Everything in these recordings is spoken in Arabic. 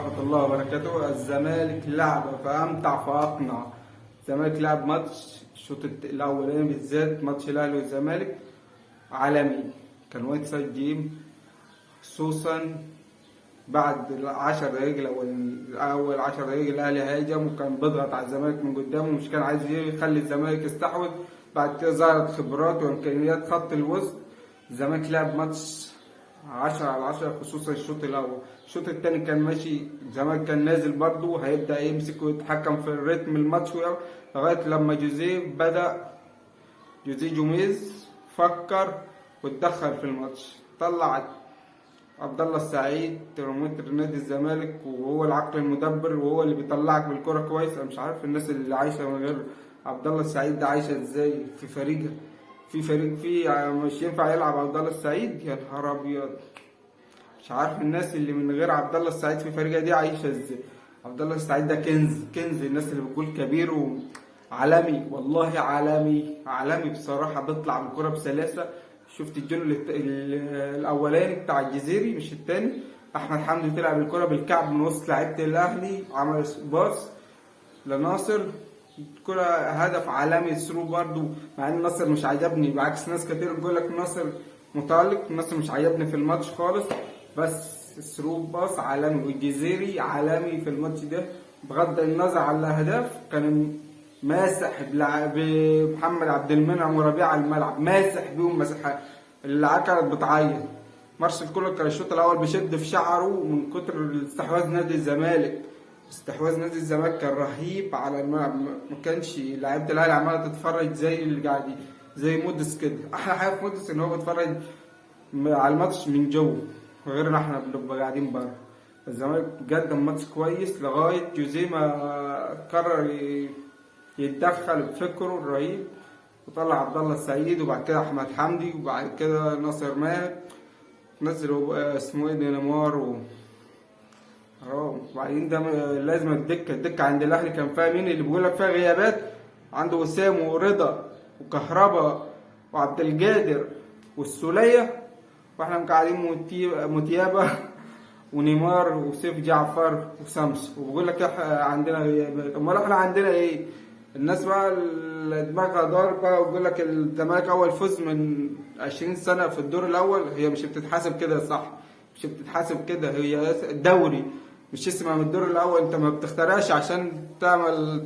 ورحمة الله وبركاته. الزمالك لعب فأمتع فأقنع. الزمالك لعب ماتش الشوط الأولاني بالذات، ماتش الأهلي والزمالك عالمي، كان وايت سايد جيم، خصوصا بعد العشر دقايق أول 10 دقايق الأهلي هاجم وكان بيضغط على الزمالك من قدامه، مش كان عايز يخلي الزمالك يستحوذ. بعد كده ظهرت خبرات وإمكانيات خط الوسط. الزمالك لعب ماتش 10/10، خصوصا الشوط الأول. الشوط التاني كان ماشي، الزمالك كان نازل برضه هيبدأ يمسك ويتحكم في الريتم الماتش لغاية لما جوزيه جوميز فكر واتدخل في الماتش، طلع عبد الله السعيد ترمومتر نادي الزمالك، وهو العقل المدبر وهو اللي بيطلعك بالكرة كويس. انا مش عارف الناس اللي عايشه من غير عبد الله السعيد ده عايشه ازاي في فريقها، في فريق فيه مش ينفع يلعب عبد الله السعيد. يا نهار ابيض، مش عارف الناس اللي من غير عبد الله السعيد في فريقها دي عايشه ازاي. عبد الله السعيد ده كنز الناس اللي بتقول كبير وعالمي، والله عالمي بصراحه، بيطلع بالكرة بسلاسه. شفت الجون الاولاني بتاع الجزيري مش الثاني، احمد حمدي طلع بالكرة بالكعب من وسط لعيبه الاهلي، عمل باص لناصر، كرة هدف عالمي ثرو برضو. مع ان ناصر مش عجبني، بعكس ناس كتير بيقول لك ناصر متألق، ناصر مش عجبني في الماتش خالص، بس ثرو باص عالمي. والجزيري عالمي في الماتش ده، بغض النظر عن الاهداف كان ماسح بمحمد عبد المنعم وربيع على الملعب، ماسح بيهم مساحات، اللي كانت بتعيط. مارسيل كولر كان الشوط الاول بيشد في شعره من كتر استحواذ نادي الزمالك. استحواذ نادي الزمالك كان رهيب على الملعب، ما كانش لعيبه الاهلي عماله تتفرج زي اللي قاعدين زي مودس كده. احلى حاجه في مودس ان هو بيتفرج على الماتش من جوه، غيرنا احنا بنبقى قاعدين بره. الزمالك قدم ماتش كويس لغايه جوزيه ما قرر يتدخل بفكره الرهيب وطلع عبد الله السعيد، وبعد كده احمد حمدي، وبعد كده ناصر ماهر، نزلوا اسمه ايه نيمار وبعدين ده لازم الدكه عند الاهلي كان فيها مين اللي بيقول لك فيها غيابات؟ عنده وسام ورضا وكهربا وعبد القادر والسوليه، واحنا قاعدين متيابه ونيمار وسيف جعفر وسامسون، وبيقول لك عندنا غيابات. امال احنا عندنا ايه؟ الناس بقى اللي دماغها ضاربه ويقول لك الزمالك اول فوز من 20 سنه في الدور الاول. هي مش بتتحسب كده، صح؟ مش بتتحسب كده، هي دوري مش اسمها من الدور الاول. انت ما بتخترعش عشان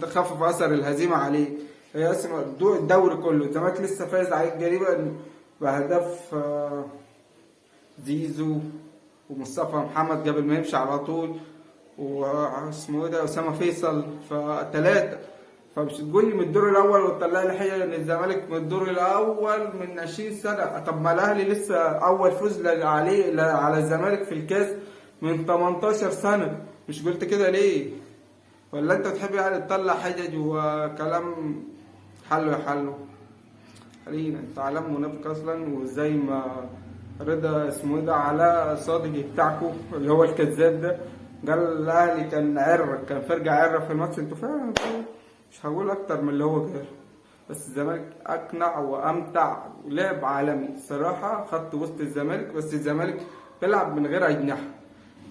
تخفف اثر الهزيمه عليه، هي اسمها الدوري كله. الزمالك لسه فايز عليك قريبا باهداف زيزو ومصطفى محمد قبل ما يمشي على طول، واسمه ايه ده اسامه فيصل، فثلاثه. فمش تقول لي من الدور الاول وتطلع لي حاجه ان الزمالك من الدور الاول من 20 سنه. طب ما الاهلي لسه اول فوز على الزمالك في الكاس من 18 سنه، مش قلت كده ليه؟ ولا انت بتحب يعني تطلع حجج وكلام حلو؟ خلينا انت علام منافق اصلا. وزي ما رضا اسمه ايه ده علاء صادق بتاعكم اللي هو الكذاب ده قال الاهلي كان فرقه عره في الماتش، انتوا فاهم؟ مش هقول اكتر من اللي هو قال، بس الزمالك اقنع وامتع ولعب عالمي صراحه. خط وسط الزمالك، بس الزمالك بيلعب من غير اجنحه.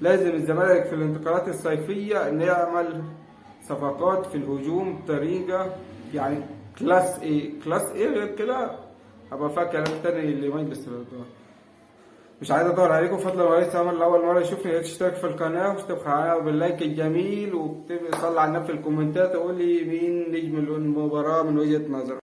لازم الزمالك في الانتقالات الصيفيه ان يعمل صفقات في الهجوم بطريقه يعني كلاس ايه غير كده هبقى فيها كلام تاني اللي ما يجلس. مش عايز اطول عليكم، فضلا وليس امر لاول مره يشوفني تشترك في القناه واشترك في القناه باللايك الجميل، وصلي على النبي في الكومنتات وقول لي مين نجم المباراه من وجهه نظرك.